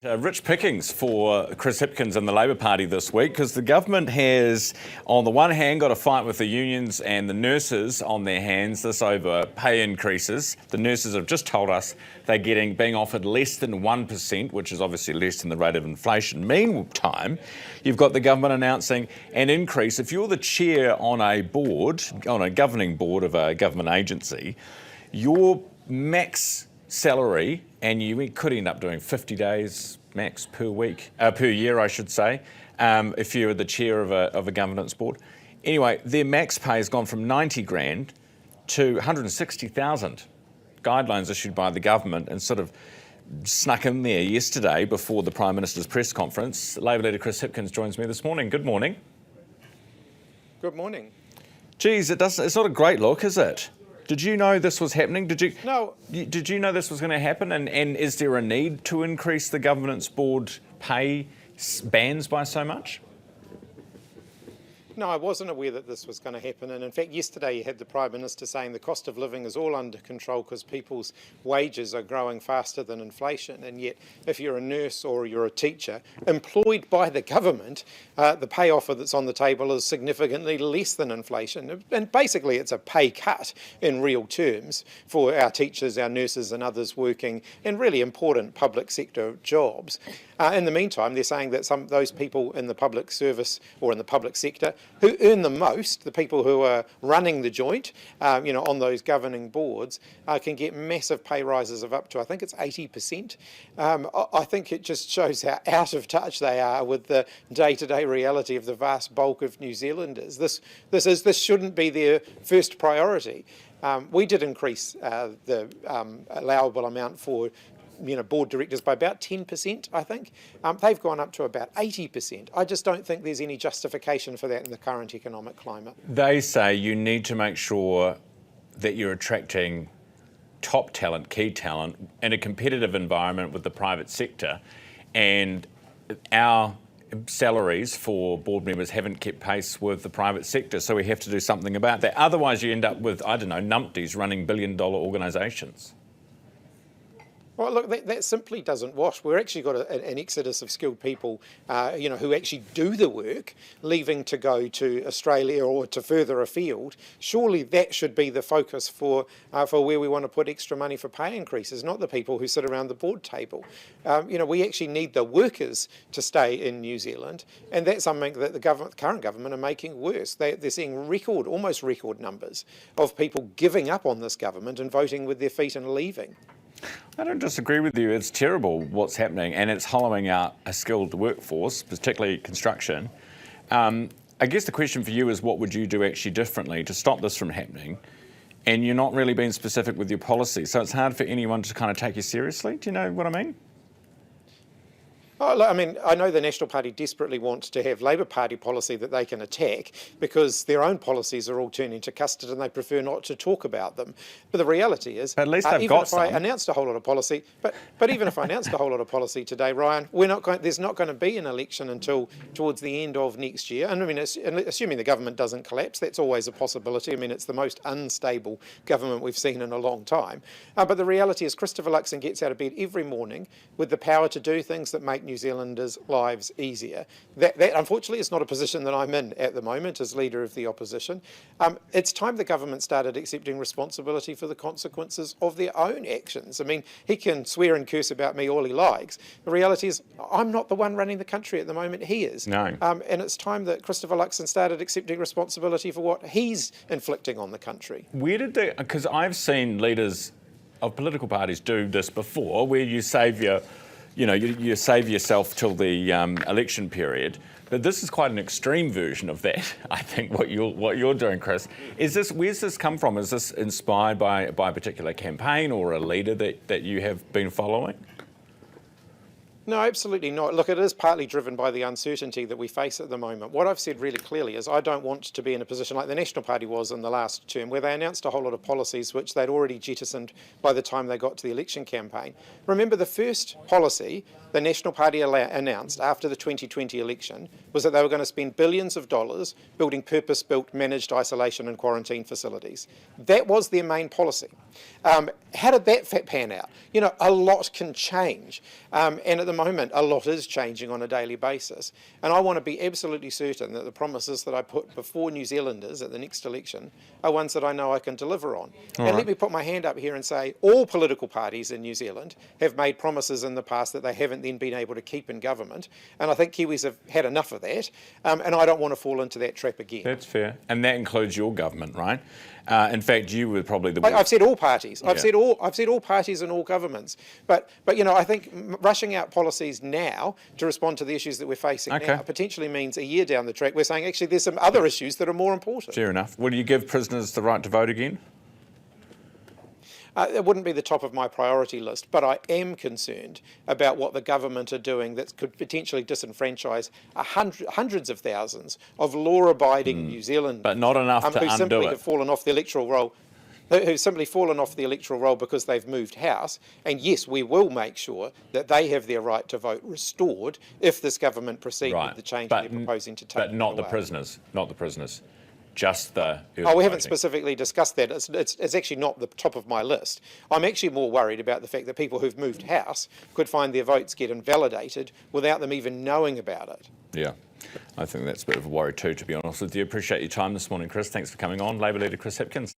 Rich pickings for Chris Hipkins and the Labor Party this week, because the government has, on the one hand, got a fight with the unions and the nurses on their hands, this over pay increases. The nurses have just told us they're being offered less than 1%, which is obviously less than the rate of inflation. Meantime, you've got the government announcing an increase. If you're the chair on a board, on a governing board of a government agency, your max salary, and you could end up doing 50 days max per year, I should say, if you're the chair of a governance board. Anyway, their max pay has gone from 90 grand to 160,000. Guidelines issued by the government and sort of snuck in there yesterday before the Prime Minister's press conference. Labor leader Chris Hipkins joins me this morning. Good morning. Good morning. Geez, it's not a great look, is it? Did you know this was happening? No. Did you know this was going to happen? And is there a need to increase the governance board pay bands by so much? No, I wasn't aware that this was going to happen. And in fact, yesterday you had the Prime Minister saying the cost of living is all under control because people's wages are growing faster than inflation. And yet, if you're a nurse or you're a teacher employed by the government, the pay offer that's on the table is significantly less than inflation. And basically, it's a pay cut in real terms for our teachers, our nurses and others working in really important public sector jobs. In the meantime, they're saying that some of those people in the public service or in the public sector who earn the most, the people who are running the joint, on those governing boards, can get massive pay rises of up to, I think it's 80%. I think it just shows how out of touch they are with the day-to-day reality of the vast bulk of New Zealanders. This shouldn't be their first priority. We did increase the allowable amount for board directors by about 10%, I think. They've gone up to about 80%. I just don't think there's any justification for that in the current economic climate. They say you need to make sure that you're attracting top talent, key talent, in a competitive environment with the private sector. And our salaries for board members haven't kept pace with the private sector, so we have to do something about that. Otherwise, you end up with, I don't know, numpties running billion-dollar organisations. Well, look, that simply doesn't wash. We've actually got an exodus of skilled people, who actually do the work, leaving to go to Australia or to further afield. Surely that should be the focus for where we want to put extra money for pay increases, not the people who sit around the board table. We actually need the workers to stay in New Zealand, and that's something that the current government are making worse. They're seeing almost record numbers of people giving up on this government and voting with their feet and leaving. I don't disagree with you. It's terrible what's happening, and it's hollowing out a skilled workforce, particularly construction. I guess the question for you is, what would you do actually differently to stop this from happening? And you're not really being specific with your policy, so it's hard for anyone to kind of take you seriously. Do you know what I mean? Oh, look, I know the National Party desperately wants to have Labor Party policy that they can attack because their own policies are all turning to custard and they prefer not to talk about them. But the reality is, but at least they've got some. I announced a whole lot of policy, but even if I announced a whole lot of policy today, Ryan, there's not going to be an election until towards the end of next year. And assuming the government doesn't collapse, that's always a possibility. It's the most unstable government we've seen in a long time. But the reality is, Christopher Luxon gets out of bed every morning with the power to do things that make New Zealanders' lives easier. That unfortunately is not a position that I'm in at the moment as leader of the opposition. It's time the government started accepting responsibility for the consequences of their own actions. He can swear and curse about me all he likes. The reality is, I'm not the one running the country at the moment, he is. No. And it's time that Christopher Luxon started accepting responsibility for what he's inflicting on the country. Because I've seen leaders of political parties do this before, where you save you save yourself till the election period. But this is quite an extreme version of that, I think, what you're doing, Chris. Where's this come from? Is this inspired by a particular campaign or a leader that you have been following? No, absolutely not. Look, it is partly driven by the uncertainty that we face at the moment. What I've said really clearly is I don't want to be in a position like the National Party was in the last term, where they announced a whole lot of policies which they'd already jettisoned by the time they got to the election campaign. Remember, the first policy the National Party announced after the 2020 election was that they were going to spend billions of dollars building purpose-built managed isolation and quarantine facilities. That was their main policy. How did that pan out? You know, a lot can change. And at the moment, a lot is changing on a daily basis. And I want to be absolutely certain that the promises that I put before New Zealanders at the next election are ones that I know I can deliver on. Let me put my hand up here and say all political parties in New Zealand have made promises in the past that they haven't then been able to keep in government. And I think Kiwis have had enough of that. And I don't want to fall into that trap again. That's fair. And that includes your government, right? In fact, you were probably the... I've said all parties. I've said all parties and all governments. But you know, I think rushing out policies now to respond to the issues that we're facing now potentially means a year down the track we're saying actually there's some other issues that are more important. Fair enough. Will you give prisoners the right to vote again? It wouldn't be the top of my priority list, but I am concerned about what the government are doing that could potentially disenfranchise hundreds of thousands of law-abiding New Zealanders. But not enough to who undo simply it. have fallen off the electoral roll. Who've simply fallen off the electoral roll because they've moved house. And yes, we will make sure that they have their right to vote restored if this government proceeds with the change they're proposing to take. But not the away. prisoners, not the prisoners. Just the... we haven't specifically discussed that. It's actually not the top of my list. I'm actually more worried about the fact that people who've moved house could find their votes get invalidated without them even knowing about it. Yeah, I think that's a bit of a worry too, to be honest with you. Appreciate your time this morning, Chris. Thanks for coming on. Labour leader Chris Hipkins.